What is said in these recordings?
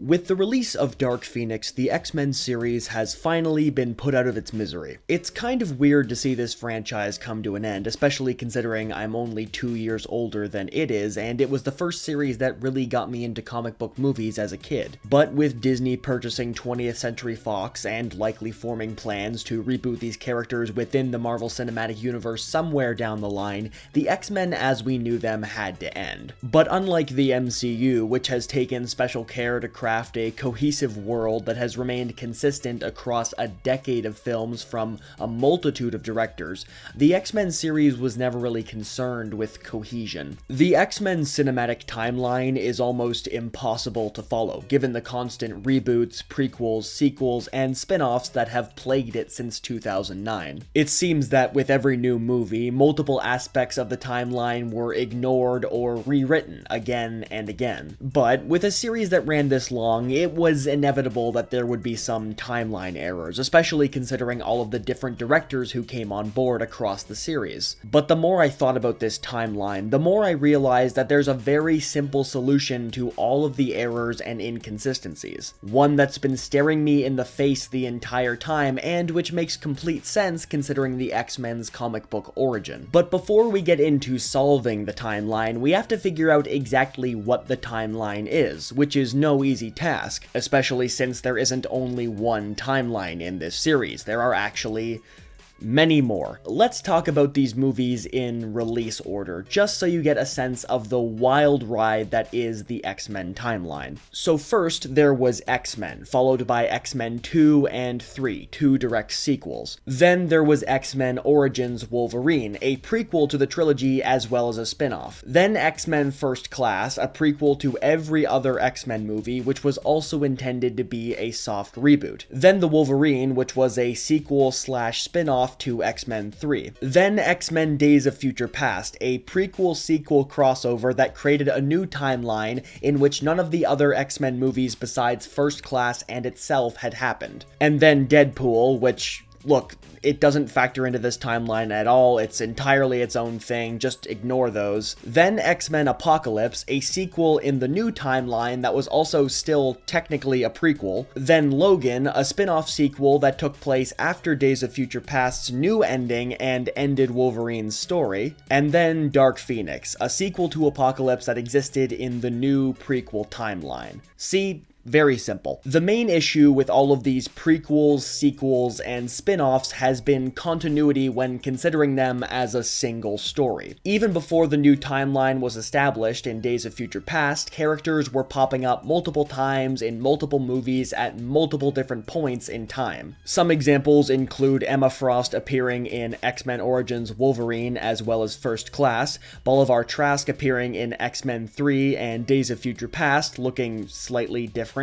With the release of Dark Phoenix, the X-Men series has finally been put out of its misery. It's kind of weird to see this franchise come to an end, especially considering I'm only 2 years older than it is, and it was the first series that really got me into comic book movies as a kid. But with Disney purchasing 20th Century Fox and likely forming plans to reboot these characters within the Marvel Cinematic Universe somewhere down the line, the X-Men as we knew them had to end. But unlike the MCU, which has taken special care to craft a cohesive world that has remained consistent across a decade of films from a multitude of directors, the X-Men series was never really concerned with cohesion. The X-Men cinematic timeline is almost impossible to follow, given the constant reboots, prequels, sequels, and spin-offs that have plagued it since 2009. It seems that with every new movie, multiple aspects of the timeline were ignored or rewritten again and again. But with a series that ran this long, it was inevitable that there would be some timeline errors, especially considering all of the different directors who came on board across the series. But the more I thought about this timeline, the more I realized that there's a very simple solution to all of the errors and inconsistencies. One that's been staring me in the face the entire time, and which makes complete sense considering the X-Men's comic book origin. But before we get into solving the timeline, we have to figure out exactly what the timeline is, which is no easy task, especially since there isn't only one timeline in this series. There are actually many more. Let's talk about these movies in release order, just so you get a sense of the wild ride that is the X-Men timeline. So first, there was X-Men, followed by X-Men 2 and 3, two direct sequels. Then there was X-Men Origins Wolverine, a prequel to the trilogy as well as a spin-off. Then X-Men First Class, a prequel to every other X-Men movie, which was also intended to be a soft reboot. Then The Wolverine, which was a sequel/spin-off to X-Men 3. Then X-Men Days of Future Past, a prequel-sequel crossover that created a new timeline in which none of the other X-Men movies besides First Class and itself had happened. And then Deadpool, which, look, it doesn't factor into this timeline at all, it's entirely its own thing, just ignore those. Then X-Men Apocalypse, a sequel in the new timeline that was also still technically a prequel. Then Logan, a spin-off sequel that took place after Days of Future Past's new ending and ended Wolverine's story. And then Dark Phoenix, a sequel to Apocalypse that existed in the new prequel timeline. See? Very simple. The main issue with all of these prequels, sequels, and spin-offs has been continuity when considering them as a single story. Even before the new timeline was established in Days of Future Past, characters were popping up multiple times in multiple movies at multiple different points in time. Some examples include Emma Frost appearing in X-Men Origins Wolverine as well as First Class, Bolivar Trask appearing in X-Men 3 and Days of Future Past looking slightly different,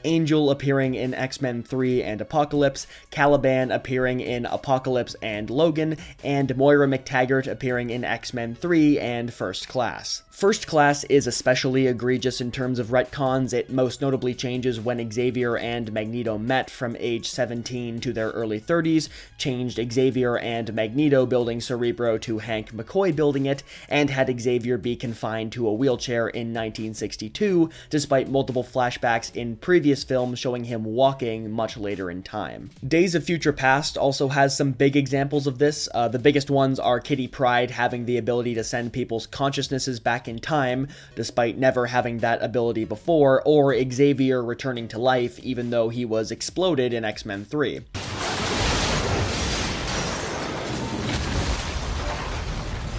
Angel appearing in X-Men 3 and Apocalypse, Caliban appearing in Apocalypse and Logan, and Moira McTaggart appearing in X-Men 3 and First Class. First Class is especially egregious in terms of retcons. It most notably changes when Xavier and Magneto met from age 17 to their early 30s, changed Xavier and Magneto building Cerebro to Hank McCoy building it, and had Xavier be confined to a wheelchair in 1962, despite multiple flashbacks in previous films showing him walking much later in time. Days of Future Past also has some big examples of this. The biggest ones are Kitty Pryde having the ability to send people's consciousnesses back in time, despite never having that ability before, or Xavier returning to life even though he was exploded in X-Men 3.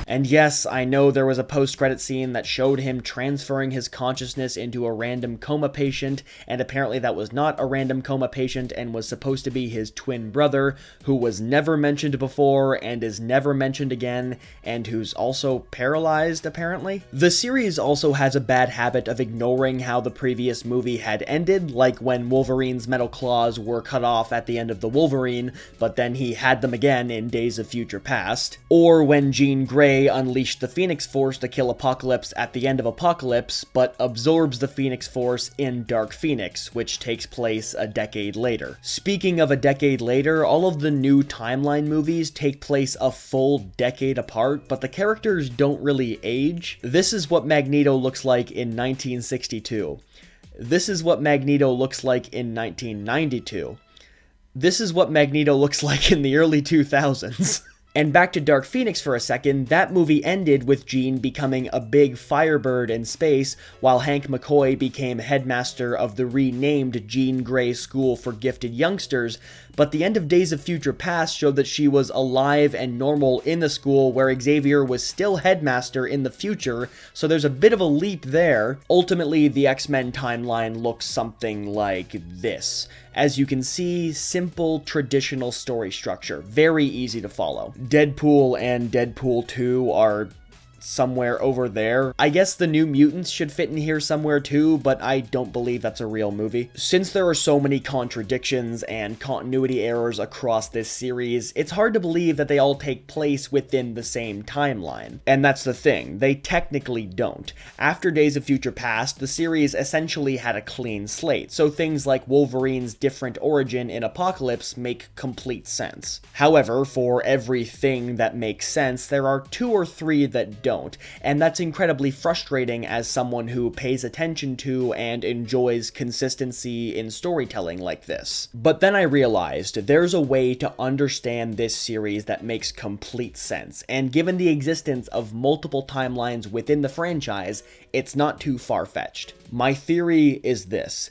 And yes, I know there was a post-credit scene that showed him transferring his consciousness into a random coma patient, and apparently that was not a random coma patient and was supposed to be his twin brother, who was never mentioned before and is never mentioned again, and who's also paralyzed, apparently. The series also has a bad habit of ignoring how the previous movie had ended, like when Wolverine's metal claws were cut off at the end of The Wolverine, but then he had them again in Days of Future Past, or when Jean Grey unleashed the Phoenix Force to kill Apocalypse at the end of Apocalypse, but absorbs the Phoenix Force in Dark Phoenix, which takes place a decade later. Speaking of a decade later, all of the new timeline movies take place a full decade apart, but the characters don't really age. This is what Magneto looks like in 1962. This is what Magneto looks like in 1992. This is what Magneto looks like in the early 2000s. And back to Dark Phoenix for a second, that movie ended with Jean becoming a big firebird in space, while Hank McCoy became headmaster of the renamed Jean Grey School for Gifted Youngsters, but the end of Days of Future Past showed that she was alive and normal in the school where Xavier was still headmaster in the future, so there's a bit of a leap there. Ultimately, the X-Men timeline looks something like this. As you can see, simple, traditional story structure, very easy to follow. Deadpool and Deadpool 2 are somewhere over there. I guess the New Mutants should fit in here somewhere too, but I don't believe that's a real movie. Since there are so many contradictions and continuity errors across this series, it's hard to believe that they all take place within the same timeline. And that's the thing, they technically don't. After Days of Future Past, the series essentially had a clean slate, so things like Wolverine's different origin in Apocalypse make complete sense. However, for everything that makes sense, there are 2 or 3 that don't, and that's incredibly frustrating as someone who pays attention to and enjoys consistency in storytelling like this. But then I realized there's a way to understand this series that makes complete sense, and given the existence of multiple timelines within the franchise, it's not too far-fetched. My theory is this.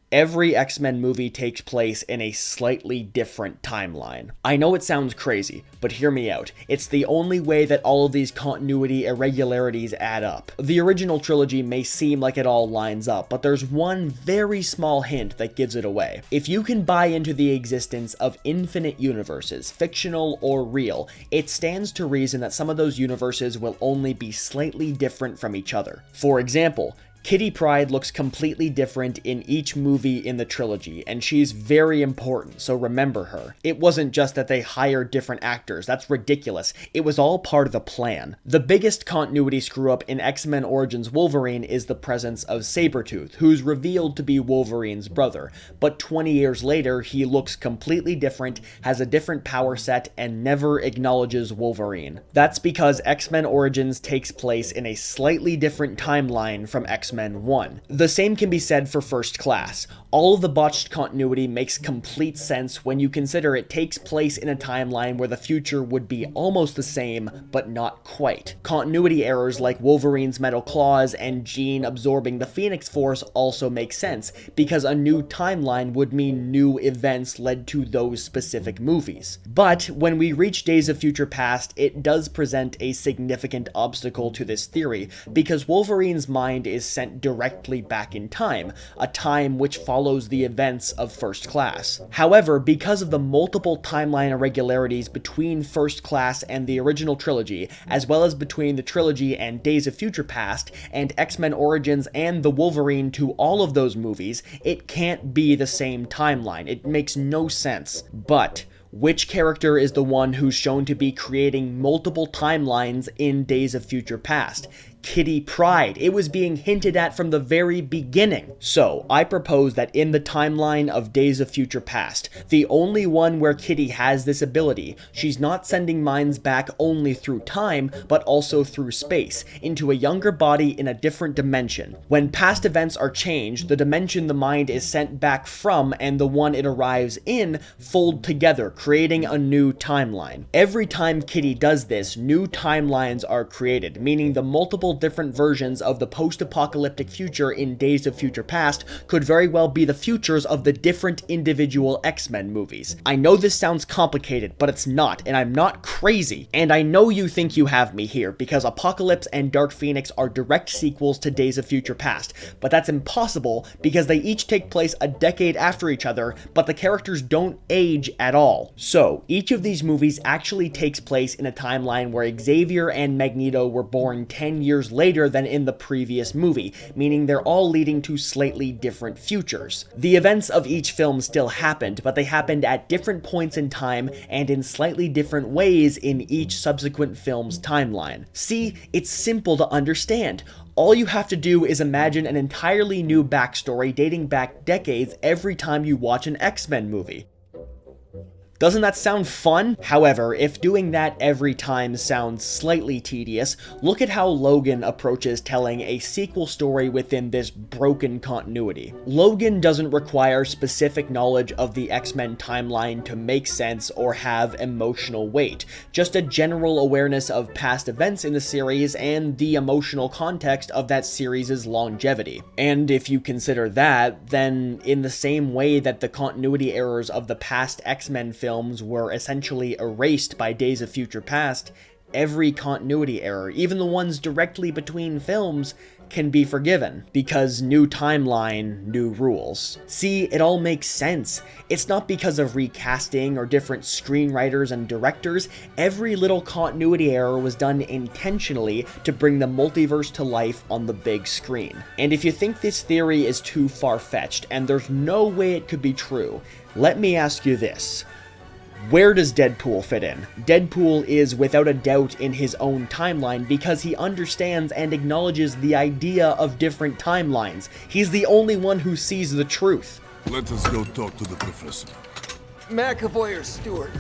Every X-Men movie takes place in a slightly different timeline. I know it sounds crazy, but hear me out. It's the only way that all of these continuity irregularities add up. The original trilogy may seem like it all lines up, but there's one very small hint that gives it away. If you can buy into the existence of infinite universes, fictional or real, it stands to reason that some of those universes will only be slightly different from each other. For example, Kitty Pryde looks completely different in each movie in the trilogy, and she's very important, so remember her. It wasn't just that they hired different actors, that's ridiculous. It was all part of the plan. The biggest continuity screw-up in X-Men Origins Wolverine is the presence of Sabretooth, who's revealed to be Wolverine's brother, but 20 years later, he looks completely different, has a different power set, and never acknowledges Wolverine. That's because X-Men Origins takes place in a slightly different timeline from X-Men 1. The same can be said for First Class. All of the botched continuity makes complete sense when you consider it takes place in a timeline where the future would be almost the same, but not quite. Continuity errors like Wolverine's metal claws and Jean absorbing the Phoenix Force also make sense, because a new timeline would mean new events led to those specific movies. But when we reach Days of Future Past, it does present a significant obstacle to this theory, because Wolverine's mind is sent directly back in time, a time which follows the events of First Class. However, because of the multiple timeline irregularities between First Class and the original trilogy, as well as between the trilogy and Days of Future Past, and X-Men Origins and the Wolverine to all of those movies, it can't be the same timeline. It makes no sense. But which character is the one who's shown to be creating multiple timelines in Days of Future Past? Kitty Pryde. It was being hinted at from the very beginning. So, I propose that in the timeline of Days of Future Past, the only one where Kitty has this ability, she's not sending minds back only through time, but also through space, into a younger body in a different dimension. When past events are changed, the dimension the mind is sent back from and the one it arrives in fold together, creating a new timeline. Every time Kitty does this, new timelines are created, meaning the multiple different versions of the post-apocalyptic future in Days of Future Past could very well be the futures of the different individual X-Men movies. I know this sounds complicated, but it's not, and I'm not crazy. And I know you think you have me here, because Apocalypse and Dark Phoenix are direct sequels to Days of Future Past, but that's impossible because they each take place a decade after each other, but the characters don't age at all. So, each of these movies actually takes place in a timeline where Xavier and Magneto were born 10 years later than in the previous movie, meaning they're all leading to slightly different futures. The events of each film still happened, but they happened at different points in time and in slightly different ways in each subsequent film's timeline. See, it's simple to understand. All you have to do is imagine an entirely new backstory dating back decades every time you watch an X-Men movie. Doesn't that sound fun? However, if doing that every time sounds slightly tedious, look at how Logan approaches telling a sequel story within this broken continuity. Logan doesn't require specific knowledge of the X-Men timeline to make sense or have emotional weight, just a general awareness of past events in the series and the emotional context of that series' longevity. And if you consider that, then in the same way that the continuity errors of the past X-Men films were essentially erased by Days of Future Past, every continuity error, even the ones directly between films, can be forgiven, because new timeline, new rules. See, it all makes sense. It's not because of recasting or different screenwriters and directors. Every little continuity error was done intentionally to bring the multiverse to life on the big screen. And if you think this theory is too far-fetched, and there's no way it could be true, let me ask you this. Where does Deadpool fit in? Deadpool is without a doubt in his own timeline because he understands and acknowledges the idea of different timelines. He's the only one who sees the truth. Let us go talk to the professor. McAvoy or Stewart?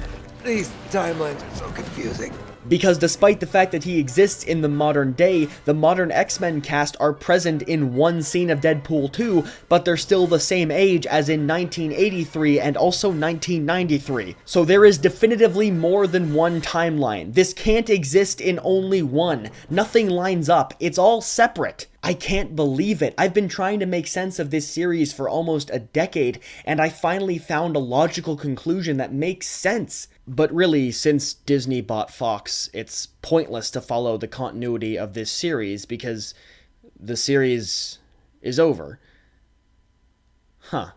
These timelines are so confusing. Because despite the fact that he exists in the modern day, the modern X-Men cast are present in one scene of Deadpool 2, but they're still the same age as in 1983 and also 1993. So there is definitively more than one timeline. This can't exist in only one. Nothing lines up. It's all separate. I can't believe it. I've been trying to make sense of this series for almost a decade, and I finally found a logical conclusion that makes sense. But really, since Disney bought Fox, it's pointless to follow the continuity of this series because the series is over. Huh.